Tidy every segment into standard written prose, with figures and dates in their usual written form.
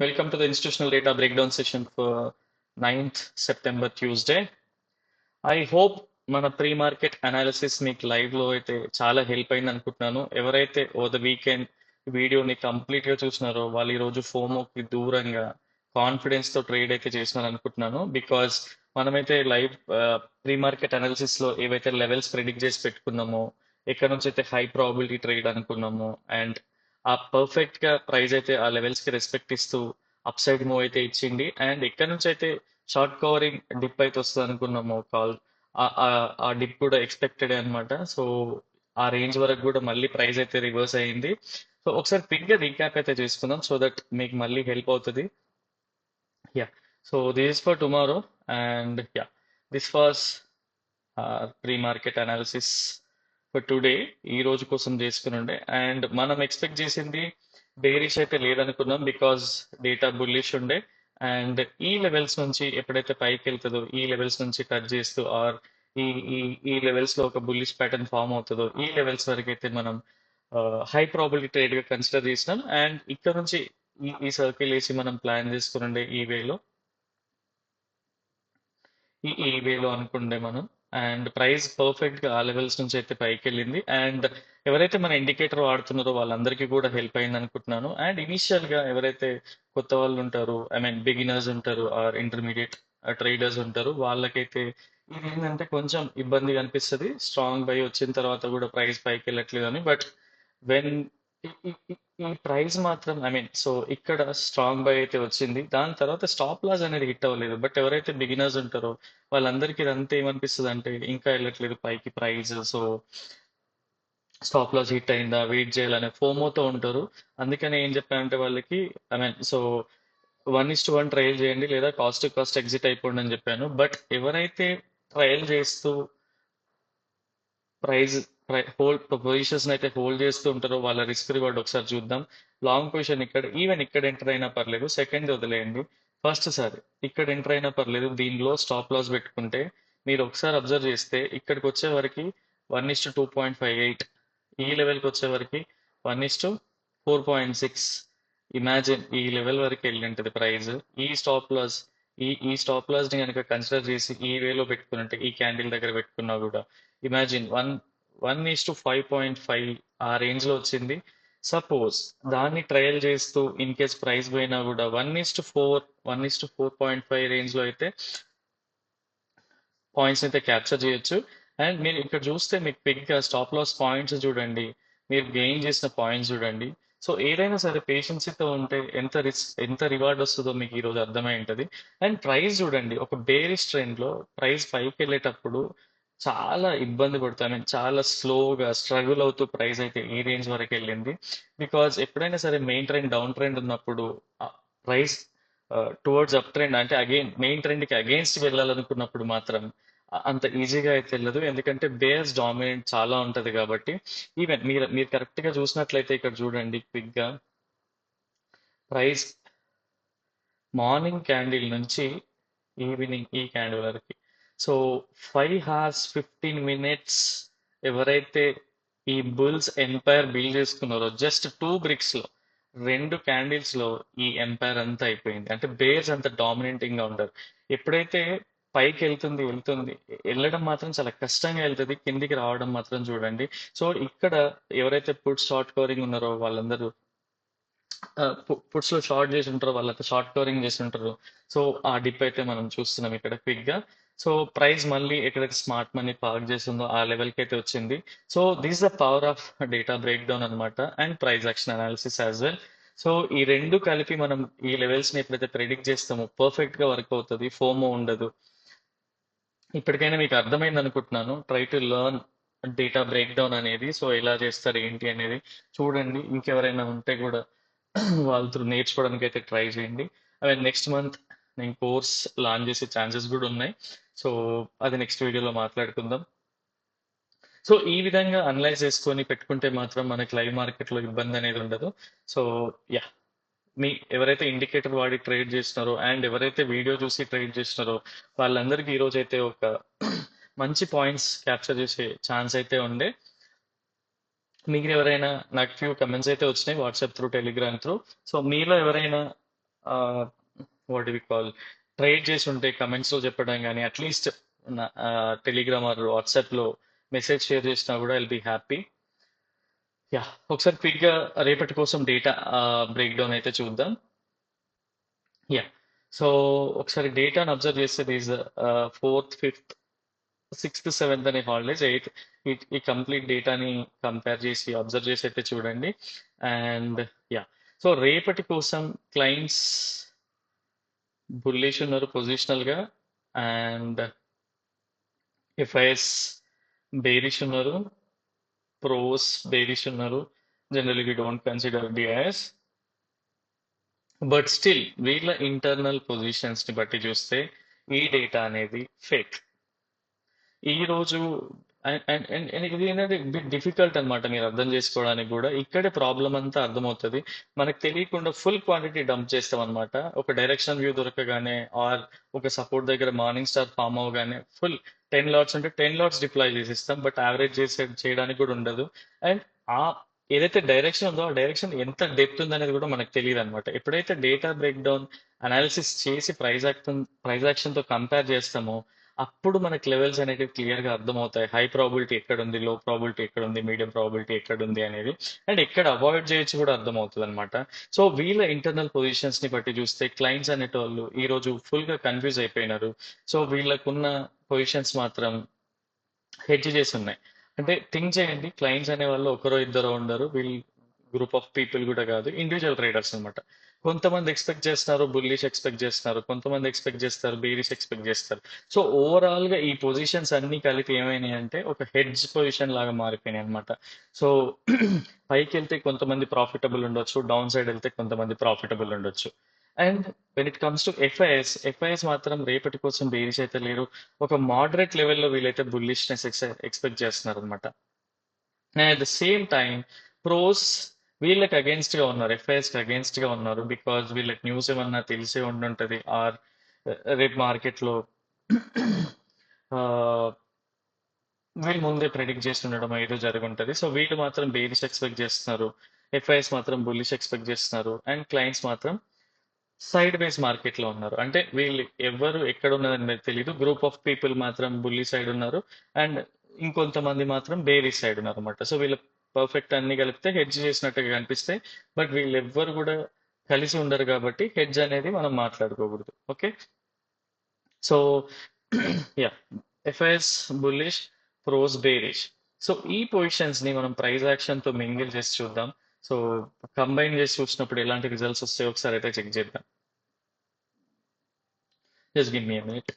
Welcome to the institutional data breakdown session for 9th September Tuesday. I hope మన pre market analysis మీకు live లో అయితే చాలా help అయింది అనుకుంటున్నాను. ఎవరైతే ఓవర్ ద వీకెండ్ వీడియోని కంప్లీట్ గా చూసినారో వాళ్ళు ఈ రోజు ఫోమోకి దూరంగా కాన్ఫిడెన్స్ తో ట్రేడ్ అయితే చేసినారు అనుకుంటున్నాను. బికాస్ మనమైతే లైవ్ ప్రీ మార్కెట్ అనాలిసిస్ లో ఏవైతే లెవెల్స్ ప్రిడిక్ట్ చేసి పెట్టుకున్నామో, ఎక్కడ నుంచి అయితే హై ప్రాబిలిటీ ట్రేడ్ అనుకున్నామో అండ్ ఆ పర్ఫెక్ట్ గా ప్రైస్ అయితే ఆ లెవెల్స్ కి రెస్పెక్ట్ ఇస్తూ అప్ సైడ్ మూవ్ అయితే ఇచ్చింది. అండ్ ఇక్కడ నుంచి అయితే షార్ట్ కవరింగ్ డిప్ అయితే వస్తుంది అనుకున్నాము. కాల్ ఆ డిప్ కూడా ఎక్స్పెక్టెడ్ అనమాట. సో ఆ రేంజ్ వరకు కూడా మళ్ళీ ప్రైస్ అయితే రివర్స్ అయ్యింది. సో ఒకసారి క్విక్ గా రీక్యాప్ అయితే చేసుకుందాం సో దట్ మీకు మళ్ళీ హెల్ప్ అవుతుంది. Yeah, so this is for tomorrow and yeah, this was pre market analysis for today. ఈ రోజు కోసం చేసుకుని ఉండే అండ్ మనం ఎక్స్పెక్ట్ చేసింది బేరిష్ అయితే లేదనుకున్నాం బికాజ్ డేటా బుల్లిష్ ఉండే. అండ్ ఈ లెవెల్స్ నుంచి ఎప్పుడైతే పైకి వెళ్తుందో ఈ లెవెల్స్ నుంచి టచ్ చేస్తూ ఆర్ ఈ ఈ ఈ లెవెల్స్ లో ఒక బుల్లిష్ ప్యాటర్న్ ఫామ్ అవుతుందో ఈ లెవెల్స్ వరకు అయితే మనం హై ప్రాబిలిటీ ట్రేడ్ గా కన్సిడర్ చేసినాం. అండ్ ఇక్కడ నుంచి ఈ సర్కిల్ వేసి మనం ప్లాన్ చేసుకుని ఈ వేలో అనుకుండే మనం. అండ్ ప్రైస్ పర్ఫెక్ట్ గా ఆ లెవెల్స్ నుంచి అయితే పైకి వెళ్ళింది. అండ్ ఎవరైతే మన ఇండికేటర్ వాడుతున్నారో వాళ్ళందరికీ కూడా హెల్ప్ అయింది అనుకుంటున్నాను. అండ్ ఇనిషియల్ గా ఎవరైతే కొత్త వాళ్ళు ఉంటారు, ఐ మీన్ బిగినర్స్ ఉంటారు ఆర్ ఇంటర్మీడియట్ ట్రేడర్స్ ఉంటారు, వాళ్ళకైతే ఇది ఏంటంటే కొంచెం ఇబ్బందిగా అనిపిస్తుంది. స్ట్రాంగ్ బై వచ్చిన తర్వాత కూడా ప్రైస్ పైకి వెళ్ళట్లేదు అని. బట్ వెన్ ఈ ప్రైస్ మాత్రం ఐ మీన్ సో ఇక్కడ స్ట్రాంగ్ బై అయితే వచ్చింది. దాని తర్వాత స్టాప్ లాస్ అనేది హిట్ అవ్వలేదు. బట్ ఎవరైతే బిగినర్స్ ఉంటారో వాళ్ళందరికీ ఇదంతా ఏమనిపిస్తుంది అంటే ఇంకా వెళ్ళట్లేదు పైకి price, so stop loss hit అయిందా వెయిట్ చేయాలనే ఫోమోతో ఉంటారు. అందుకని ఏం చెప్పానంటే వాళ్ళకి ఐ మీన్ సో 1:1 ట్రయల్ చేయండి లేదా కాస్ట్ టు కాస్ట్ ఎగ్జిట్ అయిపోండి అని చెప్పాను. బట్ ఎవరైతే ట్రయల్ చేస్తూ ప్రైజ్ హోల్డ్ పొజిషన్స్ అయితే హోల్డ్ చేస్తూ ఉంటారో వాళ్ళ రిస్క్ రివార్డ్ ఒకసారి చూద్దాం. లాంగ్ పొజిషన్ ఇక్కడ ఎంటర్ అయినా పర్లేదు, సెకండ్ వదిలేయండి. ఫస్ట్ సారి ఇక్కడ ఎంటర్ అయినా పర్లేదు, దీనిలో స్టాప్ లాస్ పెట్టుకుంటే మీరు ఒకసారి అబ్జర్వ్ చేస్తే ఇక్కడికి వచ్చే వరకు 1:2.58, ఈ లెవెల్కి వచ్చే వరకు 1:4.6. ఇమాజిన్ ఈ లెవెల్ వరకు వెళ్ళి ఉంటుంది ప్రైస్. ఈ స్టాప్ లాస్ ఈ స్టాప్ లాస్ ని కనుక కన్సిడర్ చేసి ఈ వేలో పెట్టుకున్నట్టే ఈ క్యాండిల్ దగ్గర పెట్టుకున్నా కూడా ఇమాజిన్ 1:5.5 ఆ రేంజ్ లో వచ్చింది. సపోజ్ దాన్ని ట్రయల్ చేస్తూ ఇన్ కేస్ ప్రైస్ పోయినా కూడా 1:4 రేంజ్ లో అయితే పాయింట్స్ అయితే క్యాప్చర్ చేయొచ్చు. అండ్ మీరు ఇక్కడ చూస్తే మీకు పిక్ స్టాప్ లాస్ పాయింట్స్ చూడండి, మీరు గెయిన్ చేసిన పాయింట్స్ చూడండి. సో ఏదైనా సరే పేషెన్సీతో ఉంటే ఎంత రివార్డ్ వస్తుందో మీకు ఈ రోజు అర్థమై ఉంటుంది. అండ్ ప్రైస్ చూడండి, ఒక బేరిష్ ట్రెండ్ లో ప్రైస్ పైకి వెళ్ళేటప్పుడు చాలా ఇబ్బంది పడుతుంది. ఐ మీన్ చాలా స్లోగా స్ట్రగుల్ అవుతూ ప్రైస్ అయితే ఈ రేంజ్ వరకు వెళ్ళింది. బికాజ్ ఎప్పుడైనా సరే మెయిన్ ట్రెండ్ డౌన్ ట్రెండ్ ఉన్నప్పుడు ప్రైస్ టువర్డ్స్ అప్ ట్రెండ్ అంటే అగైన్ మెయిన్ ట్రెండ్ కి అగేన్స్ట్ వెళ్ళాలనుకున్నప్పుడు మాత్రం అంత ఈజీగా అయితే వెళ్ళదు. ఎందుకంటే బేర్స్ డామినెంట్ చాలా ఉంటది కాబట్టి. ఈవెన్ మీరు కరెక్ట్ గా చూసినట్లయితే ఇక్కడ చూడండి క్విక్ గా ప్రైస్ మార్నింగ్ క్యాండిల్ నుంచి ఈవినింగ్ ఈ క్యాండిల్ వరకు, సో 5 hours 15 minutes ఎవరైతే ఈ బుల్స్ ఎంపైర్ బిల్డ్ చేసుకున్నారో జస్ట్ 2 bricks లో 2 క్యాండిల్స్ లో ఈ ఎంపైర్ అంతా అయిపోయింది. అంటే బేర్స్ అంత డామినేటింగ్ గా ఉంటారు. ఎప్పుడైతే పైకి వెళ్తుంది వెళ్ళడం మాత్రం చాలా కష్టంగా వెళ్తుంది, కిందికి రావడం మాత్రం చూడండి. సో ఇక్కడ ఎవరైతే పుట్ షార్ట్ కవరింగ్ ఉన్నారో వాళ్ళందరూ పుట్స్ లో షార్ట్ చేసి ఉంటారు, వాళ్ళకి షార్ట్ కవరింగ్ చేసి ఉంటారు. సో ఆ డిప్ అయితే మనం చూస్తున్నాం ఇక్కడ క్విక్ గా. సో ప్రైస్ మళ్ళీ ఎక్కడైతే స్మార్ట్ మనీ పార్క్ చేసిందో ఆ లెవెల్ కి అయితే వచ్చింది. So this the power of data break down అనమాట and price action analysis as well. So ఈ రెండు కలిపి మనం ఈ లెవెల్స్ ని ఎప్పుడైతే ప్రెడిక్ట్ చేస్తామో పర్ఫెక్ట్ గా వర్క్ అవుతుంది, ఫోమో ఉండదు. ఇప్పటికైనా మీకు అర్థమైంది అనుకుంటున్నాను. Try to learn data break down అనేది, సో ఎలా చేస్తారు ఏంటి అనేది చూడండి. ఇంకెవరైనా ఉంటే కూడా వాళ్ళతో నేర్చుకోవడానికి అయితే ట్రై చేయండి. ఐ మీన్ నెక్స్ట్ మంత్ నేను కోర్స్ లాంచ్ చేసే ఛాన్సెస్ కూడా ఉన్నాయి. సో అది నెక్స్ట్ వీడియోలో మాట్లాడుకుందాం. సో ఈ విధంగా అనలైజ్ చేసుకొని పెట్టుకుంటే మాత్రం మనకి లైవ్ మార్కెట్లో ఇబ్బంది అనేది ఉండదు. సో యా, ఎవరైతే ఇండికేటర్ వాడి ట్రేడ్ చేస్తున్నారో అండ్ ఎవరైతే వీడియో చూసి ట్రేడ్ చేస్తున్నారో వాళ్ళందరికీ ఈరోజు అయితే ఒక మంచి పాయింట్స్ క్యాప్చర్ చేసే ఛాన్స్ అయితే ఉండే. మీరు ఎవరైనా నాకు ఫ్యూ కమెంట్స్ అయితే వచ్చినాయి WhatsApp through, Telegram through. So మీలో ఎవరైనా వాట్ వి కాల్ ట్రేడ్ చేసి ఉంటే కమెంట్స్లో చెప్పడం కానీ అట్లీస్ట్ టెలిగ్రామ్ ఆర్ వాట్సాప్లో మెసేజ్ షేర్ చేసినా కూడా ఐల్ బీ హ్యాపీ. యా, ఒకసారి క్విక్గా రేపటి కోసం డేటా బ్రేక్ డౌన్ అయితే చూద్దాం. యా, సో ఒకసారి డేటాను అబ్జర్వ్ చేస్తే these 4th 5th 6th 7th అనే హాలిడేస్ 8th ఈ కంప్లీట్ డేటాని కంపేర్ చేసి అబ్జర్వ్ చేసి అయితే చూడండి. అండ్ యా, సో రేపటి కోసం క్లయింట్స్ బుల్లిష్ ఉన్నారు పొజిషనల్గా, అండ్ ఎఫ్ఐఎస్ బేరిష్ ఉన్నారు, ప్రోస్ బేరిష్ ఉన్నారు. Generally we don't consider DIs, but still వీళ్ళ ఇంటర్నల్ పొజిషన్స్ని బట్టి చూస్తే ఈ డేటా అనేది ఫేక్. ఈ రోజు అండ్ ఇది ఏంటంటే బిట్ డిఫికల్ట్ అనమాట మీరు అర్థం చేసుకోవడానికి కూడా. ఇక్కడే ప్రాబ్లం అంతా అర్థమవుతుంది. మనకు తెలియకుండా ఫుల్ క్వాంటిటీ డంప్ చేస్తాం అనమాట. ఒక డైరెక్షన్ వ్యూ దొరకగానే ఆర్ ఒక సపోర్ట్ దగ్గర మార్నింగ్ స్టార్ ఫామ్ అవగానే ఫుల్ 10 లాట్స్ ఉంటే 10 లాట్స్ డిప్లాయ్ చేసిస్తాం, బట్ యావరేజ్ చేయడానికి కూడా ఉండదు. అండ్ ఆ ఏదైతే డైరెక్షన్ ఉందో ఆ డైరెక్షన్ ఎంత డెప్త్ ఉందనేది కూడా మనకు తెలియదు అనమాట. ఎప్పుడైతే డేటా బ్రేక్ డౌన్ అనాలిసిస్ చేసి ప్రైజ్ యాక్షన్తో కంపేర్ చేస్తామో అప్పుడు మనకి లెవెల్స్ అనేవి క్లియర్గా అర్థమవుతాయి. హై ప్రాబిలిటీ ఎక్కడ ఉంది, లో ప్రాబిలిటీ ఎక్కడ ఉంది, మీడియం ప్రాబిలిటీ ఎక్కడ ఉంది అనేది, అండ్ ఎక్కడ అవాయిడ్ చేయొచ్చు కూడా అర్థమవుతుంది అనమాట. సో వీళ్ళ ఇంటర్నల్ పొజిషన్స్ ని బట్టి చూస్తే క్లయింట్స్ అనేటోళ్ళు ఈ రోజు ఫుల్ గా కన్ఫ్యూజ్ అయిపోయినారు. సో వీళ్ళకున్న పొజిషన్స్ మాత్రం హెడ్జ్ చేసి ఉన్నాయి. అంటే థింక్ చేయండి, క్లయింట్స్ అనే వాళ్ళు ఒకరో ఇద్దరో ఉండరు, వీళ్ళు గ్రూప్ ఆఫ్ పీపుల్ కూడా కాదు, ఇండివిజువల్ ట్రేడర్స్ అనమాట. కొంతమంది ఎక్స్పెక్ట్ చేస్తున్నారు బుల్లిష్ ఎక్స్పెక్ట్ చేస్తున్నారు, కొంతమంది ఎక్స్పెక్ట్ చేస్తారు బేరిష్ ఎక్స్పెక్ట్ చేస్తారు. సో ఓవరాల్ గా ఈ పొజిషన్స్ అన్ని కలిపి ఏమైనాయి అంటే ఒక హెడ్జ్ పొజిషన్ లాగా మారిపోయినాయి అనమాట. సో పైకి వెళ్తే కొంతమంది ప్రాఫిటబుల్ ఉండొచ్చు, డౌన్ సైడ్ వెళ్తే కొంతమంది ప్రాఫిటబుల్ ఉండొచ్చు. And when it comes to FIs మాత్రం రేపటి కోసం బేరిష్ అయితే లేరు. ఒక మోడరేట్ లెవెల్లో వీళ్ళైతే బుల్లిష్నెస్ ఎక్స్పెక్ట్ చేస్తున్నారు అనమాట. And at the same time pros వీళ్ళకి అగేన్స్ట్ గా ఉన్నారు, ఎఫ్ఐఎస్ కి అగేన్స్ట్ గా ఉన్నారు. బికాజ్ వీళ్ళకి న్యూస్ ఏమన్నా తెలిసే ఉండుంటది, ఆర్ రేపు మార్కెట్ లో వీళ్ళు ముందే ప్రెడిక్ట్ చేసి ఉండడం ఏదో జరుగుంటది. సో వీళ్ళు మాత్రం బేరిష్ ఎక్స్పెక్ట్ చేస్తున్నారు, ఎఫ్ఐఎస్ మాత్రం బుల్లిష్ ఎక్స్పెక్ట్ చేస్తున్నారు, అండ్ క్లయింట్స్ మాత్రం సైడ్ వేస్ మార్కెట్ లో ఉన్నారు. అంటే వీళ్ళు ఎవరు ఎక్కడ ఉన్నదని మీకు తెలియదు. గ్రూప్ ఆఫ్ పీపుల్ మాత్రం బుల్లి సైడ్ ఉన్నారు, అండ్ ఇంకొంతమంది మాత్రం బేరీ సైడ్ ఉన్నారు అనమాట. సో వీళ్ళు పర్ఫెక్ట్ అన్ని కలిపితే హెడ్జ్ చేసినట్టుగా కనిపిస్తాయి, బట్ వీళ్ళు ఎవ్వరు కూడా కలిసి ఉండరు కాబట్టి హెడ్జ్ అనేది మనం మాట్లాడుకోకూడదు. Okay, so ya, FIs bullish, pros bearish. So ఈ పొజిషన్స్ ని మనం ప్రైస్ యాక్షన్ తో మింగిల్ చేసి చూద్దాం. సో కంబైన్ చేసి చూసినప్పుడు ఎలాంటి రిజల్ట్స్ వస్తాయో ఒకసారి అయితే చెక్ చేద్దాం. Just give me a minute.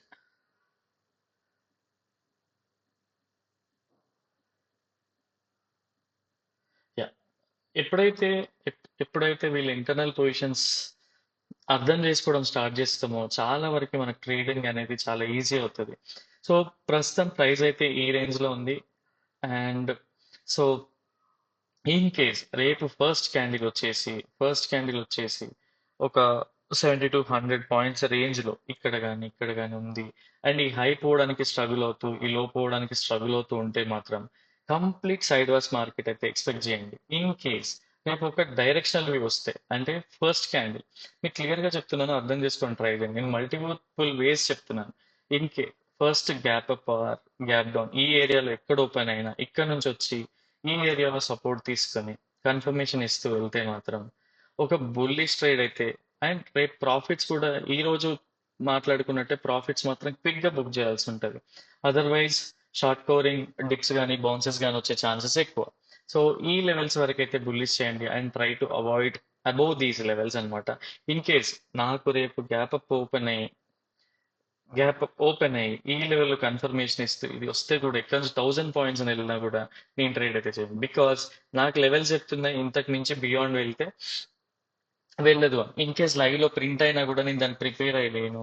Yeah, ఎప్పుడైతే ఎప్పుడైతే వీళ్ళ ఇంటర్నల్ పొజిషన్స్ అర్థం చేసుకోవడం స్టార్ట్ చేస్తామో చాలా వరకు మనకు ట్రేడింగ్ అనేది చాలా ఈజీ అవుతుంది. సో ప్రస్తుతం ప్రైస్ అయితే ఈ రేంజ్ లో ఉంది. అండ్ సో ఇన్ కేస్ రేపు ఫస్ట్ క్యాండిల్ వచ్చేసి ఒక 70 to 100 పాయింట్స్ రేంజ్ లో ఇక్కడ కానీ ఉంది, అండ్ ఈ హై పోవడానికి స్ట్రగుల్ అవుతూ ఈ లో పోవడానికి స్ట్రగుల్ అవుతూ ఉంటే మాత్రం కంప్లీట్ సైడ్ వాస్ మార్కెట్ అయితే ఎక్స్పెక్ట్ చేయండి. ఇన్ కేస్ రేపు ఒక డైరెక్షనల్ వ్యూ వస్తే, అంటే ఫస్ట్ క్యాండిల్ మీకు క్లియర్ గా చెప్తున్నాను, అర్థం చేసుకొని ట్రై చేయండి. నేను మల్టిపుల్ వేస్ చెప్తున్నాను. In case first gap up or gap down ఈ ఏరియాలో ఎక్కడ ఓపెన్ అయినా ఇక్కడ నుంచి వచ్చి ఈ ఏరియాలో సపోర్ట్ తీసుకొని కన్ఫర్మేషన్ ఇస్తూ వెళ్తే మాత్రం ఒక బుల్లిష్ ట్రేడ్ అయితే, అండ్ రేపు ప్రాఫిట్స్ కూడా ఈ రోజు మాట్లాడుకున్నట్టే ప్రాఫిట్స్ మాత్రం క్విక్ గా బుక్ చేయాల్సి ఉంటుంది. అదర్వైజ్ షార్ట్ కవరింగ్ డిప్స్ కానీ బౌన్సెస్ కానీ వచ్చే ఛాన్సెస్ ఎక్కువ. సో ఈ లెవెల్స్ వరకు అయితే బుల్లిష్ చేయండి and try to avoid above these levels అనమాట. ఇన్ కేస్ నాకు రేపు గ్యాప్ ఓపెన్ అయ్యి ఈ లెవెల్లో కన్ఫర్మేషన్ ఇస్తూ ఇది వస్తే కూడా ఎక్కడ నుంచి 1000 పాయింట్స్ అని వెళ్ళినా కూడా నేను ట్రేడ్ అయితే చేయను. బికాస్ నాకు లెవెల్స్ చెప్తున్నాయి, ఇంతకు మించి బియాండ్ వెళ్తే వెళ్ళదు. ఇన్ కేస్ లైవ్ లో ప్రింట్ అయినా కూడా నేను దాన్ని ప్రిపేర్ అయ్యలేను,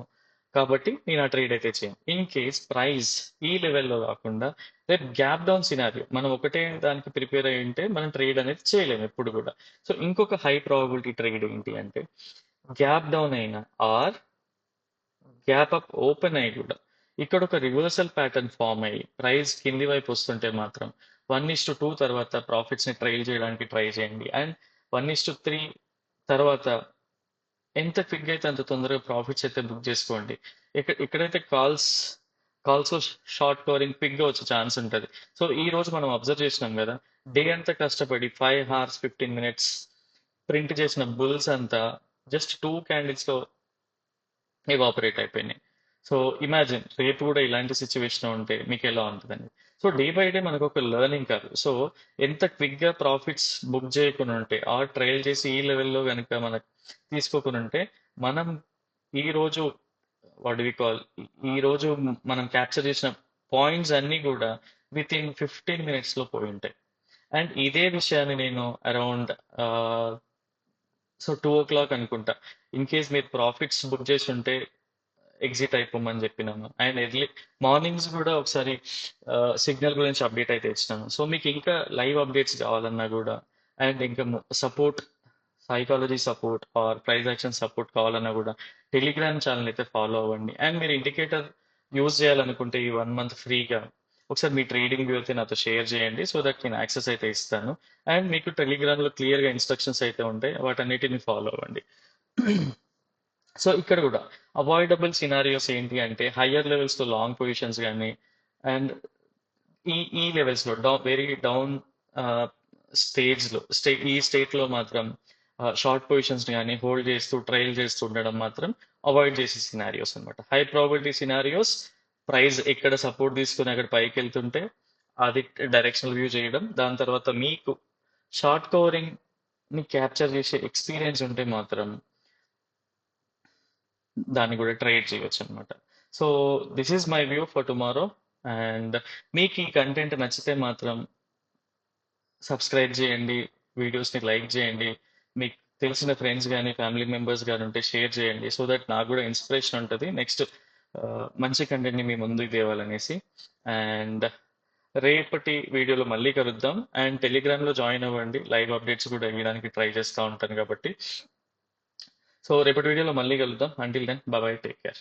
కాబట్టి నేను ఆ ట్రేడ్ అయితే చేయను. ఇన్ కేస్ ప్రైస్ ఈ లెవెల్లో కాకుండా రేపు గ్యాప్ డౌన్ సినారియో మనం ఒకటే దానికి ప్రిపేర్ అయ్యి ఉంటే మనం ట్రేడ్ అనేది చేయలేము ఎప్పుడు కూడా. సో ఇంకొక హై ప్రాబిలిటీ ట్రేడ్ ఏంటి అంటే గ్యాప్ డౌన్ అయినా ఆర్ గ్యాప్ అప్ ఓపెన్ అయ్యి కూడా ఇక్కడ ఒక రివర్సల్ ప్యాటర్న్ ఫామ్ అయ్యి ప్రైస్ కింది వైపు వస్తుంటే మాత్రం 1:2 తర్వాత ప్రాఫిట్స్ ని ట్రైల్ చేయడానికి ట్రై చేయండి. అండ్ 1:3 తర్వాత ఎంత క్విక్ అయితే అంత తొందరగా ప్రాఫిట్స్ అయితే బుక్ చేసుకోండి. ఎక్కడైతే కాల్స్ షార్ట్ కవరింగ్ క్విక్‌గా వచ్చే ఛాన్స్ ఉంటది. సో, ఈ రోజు మనం అబ్జర్వ్ చేసినాం గదా! డే అంతా కష్టపడి 5 హార్స్ 15 మినిట్స్ ప్రింట్ చేసిన బుల్స్ అంతా జస్ట్ 2 క్యాండిల్స్‌లో ఎవాపరేట్ అయిపోయినాయి. సో, ఇమాజిన్ రేపు గూడా ఇలాంటి సిట్యుయేషన్ ఉంటే మీకెలా ఉంటదని. సో, డే బై డే మనకొక లెర్నింగ్ కర్వ్. సో, ఎంత క్విక్‌గా ప్రాఫిట్స్ బుక్ చేయకుండుంటే ఆర్ ట్రయల్ చేసి ఈ లెవెల్‌లో గనక మనకు తీసుకోకుండుంటే, మనం ఈరోజు వాట్ డు వి కాల్ ఈరోజు మనం క్యాప్చర్ చేసిన పాయింట్స్ అన్నీ గూడా వితిన్ 15 మినిట్స్‌లో పోయుంటాయి. అండ్ ఇదే విషయాన్ని నేను అరౌండ్ ఆహ్, సో 2:00 అనుకుంటా. ఇన్ కేస్ మీరు ప్రాఫిట్స్ బుక్ చేసి ఉంటే ఎగ్జిట్ అయిపోమని చెప్పినాను. అండ్ మార్నింగ్స్ కూడా ఒకసారి సిగ్నల్ గురించి అప్డేట్ అయితే ఇచ్చినాను. సో మీకు ఇంకా లైవ్ అప్డేట్స్ కావాలన్నా కూడా అండ్ ఇంకా support psychology support or price action support కావాలన్నా కూడా టెలిగ్రామ్ ఛానల్ అయితే ఫాలో అవ్వండి. అండ్ మీరు ఇండికేటర్ యూజ్ చేయాలనుకుంటే ఈ 1 మంత్ ఫ్రీగా ఒకసారి మీ ట్రేడింగ్ వ్యూ అయితే నాతో షేర్ చేయండి సో దట్ నేను యాక్సెస్ అయితే ఇస్తాను. అండ్ మీకు టెలిగ్రామ్లో క్లియర్గా ఇన్స్ట్రక్షన్స్ అయితే ఉంటాయి వాటన్నిటిని ఫాలో అవ్వండి. సో ఇక్కడ కూడా అవాయిడబుల్ సినారియోస్ ఏంటి అంటే హయ్యర్ లెవెల్స్లో లాంగ్ పొజిషన్స్ కానీ అండ్ ఈ లెవెల్స్లో వెరీ డౌన్ ఈ స్టేట్లో మాత్రం షార్ట్ పొజిషన్స్ కానీ హోల్డ్ చేస్తూ ట్రయల్ చేస్తూ ఉండడం మాత్రం అవాయిడ్ చేసే సినారియోస్ అనమాట. హై ప్రాబిలిటీ సినారియోస్ ప్రైస్ ఎక్కడ సపోర్ట్ తీసుకుని అక్కడ పైకి వెళ్తుంటే అది డైరెక్షనల్ వ్యూ చేయడం, దాని తర్వాత మీకు షార్ట్ కవరింగ్ ని క్యాప్చర్ చేసే ఎక్స్పీరియన్స్ ఉంటే మాత్రం దాన్ని కూడా ట్రేడ్ చేయొచ్చు అనమాట. So this is my view for tomorrow. And మీకు ఈ కంటెంట్ నచ్చితే మాత్రం సబ్స్క్రైబ్ చేయండి, వీడియోస్ని లైక్ చేయండి, మీకు తెలిసిన ఫ్రెండ్స్ కానీ ఫ్యామిలీ మెంబర్స్ కానీ ఉంటే షేర్ చేయండి సో దట్ నాకు కూడా ఇన్స్పిరేషన్ ఉంటుంది నెక్స్ట్ మంచి కంటెంట్ని మీ ముందుకు తేవాలనేసి. అండ్ రేపటి వీడియోలో మళ్ళీ కలుద్దాం. అండ్ టెలిగ్రామ్లో జాయిన్ అవ్వండి, లైవ్ అప్డేట్స్ కూడా ఇవ్వడానికి ట్రై చేస్తూ ఉంటాను కాబట్టి. సో రేపటి వీడియోలో మళ్ళీ కలుద్దాం. Until then bye, take care.